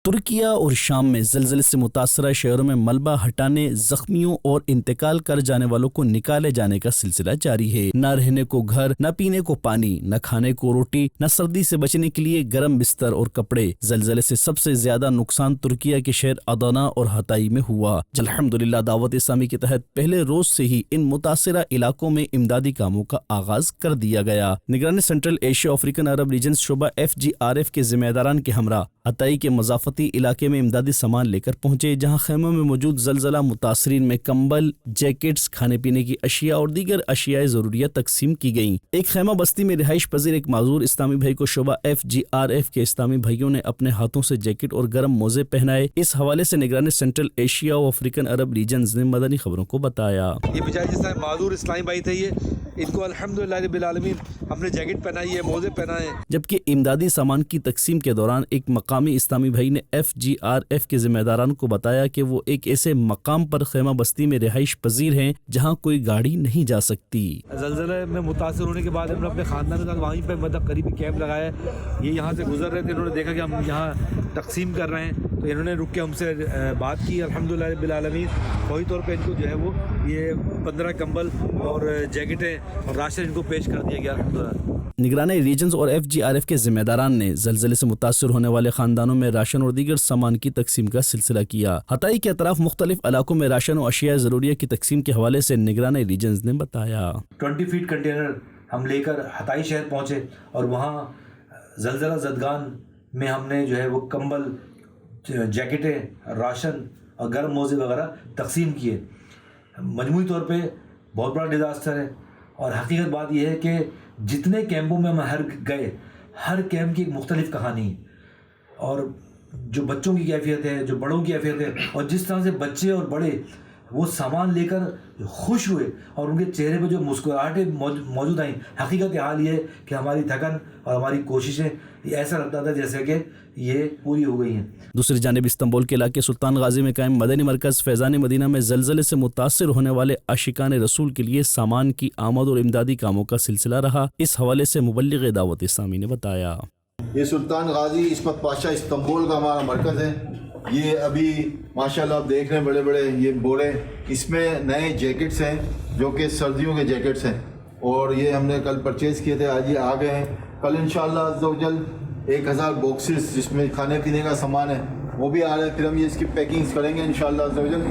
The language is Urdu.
ترکیہ اور شام میں زلزلے سے متاثرہ شہروں میں ملبہ ہٹانے، زخمیوں اور انتقال کر جانے والوں کو نکالے جانے کا سلسلہ جاری ہے۔ نہ رہنے کو گھر، نہ پینے کو پانی، نہ کھانے کو روٹی، نہ سردی سے بچنے کے لیے گرم بستر اور کپڑے۔ زلزلے سے سب سے زیادہ نقصان ترکیہ کے شہر ادانا اور ہتائی میں ہوا۔ الحمدللہ دعوت اسلامی کے تحت پہلے روز سے ہی ان متاثرہ علاقوں میں امدادی کاموں کا آغاز کر دیا گیا۔ نگران سینٹرل ایشیا افریقن عرب ریجنز شعبہ FGRF کے ذمہ داران کے ہمراہ ہتائی کے مضافاتی علاقے میں امدادی سامان لے کر پہنچے، جہاں خیموں میں موجود زلزلہ متاثرین میں کمبل، جیکٹس، کھانے پینے کی اشیاء اور دیگر اشیاء ضروریات تقسیم کی گئیں۔ ایک خیمہ بستی میں رہائش پذیر ایک معذور اسلامی بھائی کو شعبہ FGRF کے اسلامی بھائیوں نے اپنے ہاتھوں سے جیکٹ اور گرم موزے پہنائے۔ اس حوالے سے نگران سینٹرل ایشیا و افریقن عرب ریجنز نے مدنی خبروں کو بتایا۔ یہ بیچارے جس طرح معذور اسلامی بھائی تھے، ان کو الحمدللہ رب العالمین ہم نے جیکٹ پہنائی ہے، موزے پہنائے ہیں۔ جبکہ امدادی سامان کی تقسیم کے دوران ایک مقامی اسلامی بھائی نے FGRF کے ذمہ داران کو بتایا کہ وہ ایک ایسے مقام پر خیمہ بستی میں رہائش پذیر ہیں جہاں کوئی گاڑی نہیں جا سکتی۔ زلزلے میں متاثر ہونے کے بعد ہم نے اپنے خاندان کے ساتھ وہیں پہ مطلب قریبی کیمپ لگایا ہے۔ یہ یہاں سے گزر رہے تھے، انہوں نے دیکھا کہ ہم یہاں تقسیم کر رہے ہیں تو انہوں نے رک کے ہم سے بات کی۔ الحمدللہ رب العالمین فوری طور پہ ان کو جو ہے وہ یہ 15 کمبل اور جیکٹیں اور راشن ان کو پیش کر دیا گیا الحمدللہ۔ نگران ریجنز اور FGRF کے ذمہ داران نے زلزلے سے متاثر ہونے والے خاندانوں میں راشن اور دیگر سامان کی تقسیم کا سلسلہ کیا۔ ہتائی کے اطراف مختلف علاقوں میں راشن و اشیاء ضروریہ کی تقسیم کے حوالے سے نگران ریجنز نے بتایا 20 فیٹ کنٹینر ہم لے کر ہتائی شہر پہنچے اور وہاں زلزلہ زدگان میں ہم نے جو ہے وہ کمبل، جیکٹیں، راشن اور گرم موزے وغیرہ تقسیم کیے۔ مجموعی طور پہ بہت بڑا ڈیزاسٹر ہے اور حقیقت بات یہ ہے کہ جتنے کیمپوں میں ہم گئے، ہر کیمپ کی ایک مختلف کہانی ہے، اور جو بچوں کی کیفیت ہے، جو بڑوں کی کیفیت ہے، اور جس طرح سے بچے اور بڑے وہ سامان لے کر خوش ہوئے اور ان کے چہرے پہ جو مسکراہٹیں موجود آئیں۔ حقیقت حال یہ ہے کہ ہماری تھکن اور ہماری کوششیں ایسا لگتا تھا جیسے کہ یہ پوری ہو گئی ہیں۔ دوسری جانب استنبول کے علاقے سلطان غازی میں قائم مدنی مرکز فیضان مدینہ میں زلزلے سے متاثر ہونے والے عاشقان رسول کے لیے سامان کی آمد اور امدادی کاموں کا سلسلہ رہا۔ اس حوالے سے مبلغ دعوت اسلامی نے بتایا یہ سلطان غازی عصمت پاشا استنبول کا ہمارا مرکز ہے۔ یہ ابھی ماشاءاللہ آپ دیکھ رہے ہیں بڑے بڑے یہ بورے، اس میں نئے جیکٹس ہیں جو کہ سردیوں کے جیکٹس ہیں، اور یہ ہم نے کل پرچیز کیے تھے، آج یہ آ گئے ہیں۔ کل انشاءاللہ عز و جل 1000 باکسز جس میں کھانے پینے کا سامان ہے وہ بھی آ رہا ہے، پھر ہم یہ اس کی پیکنگز کریں گے انشاءاللہ عز و جل۔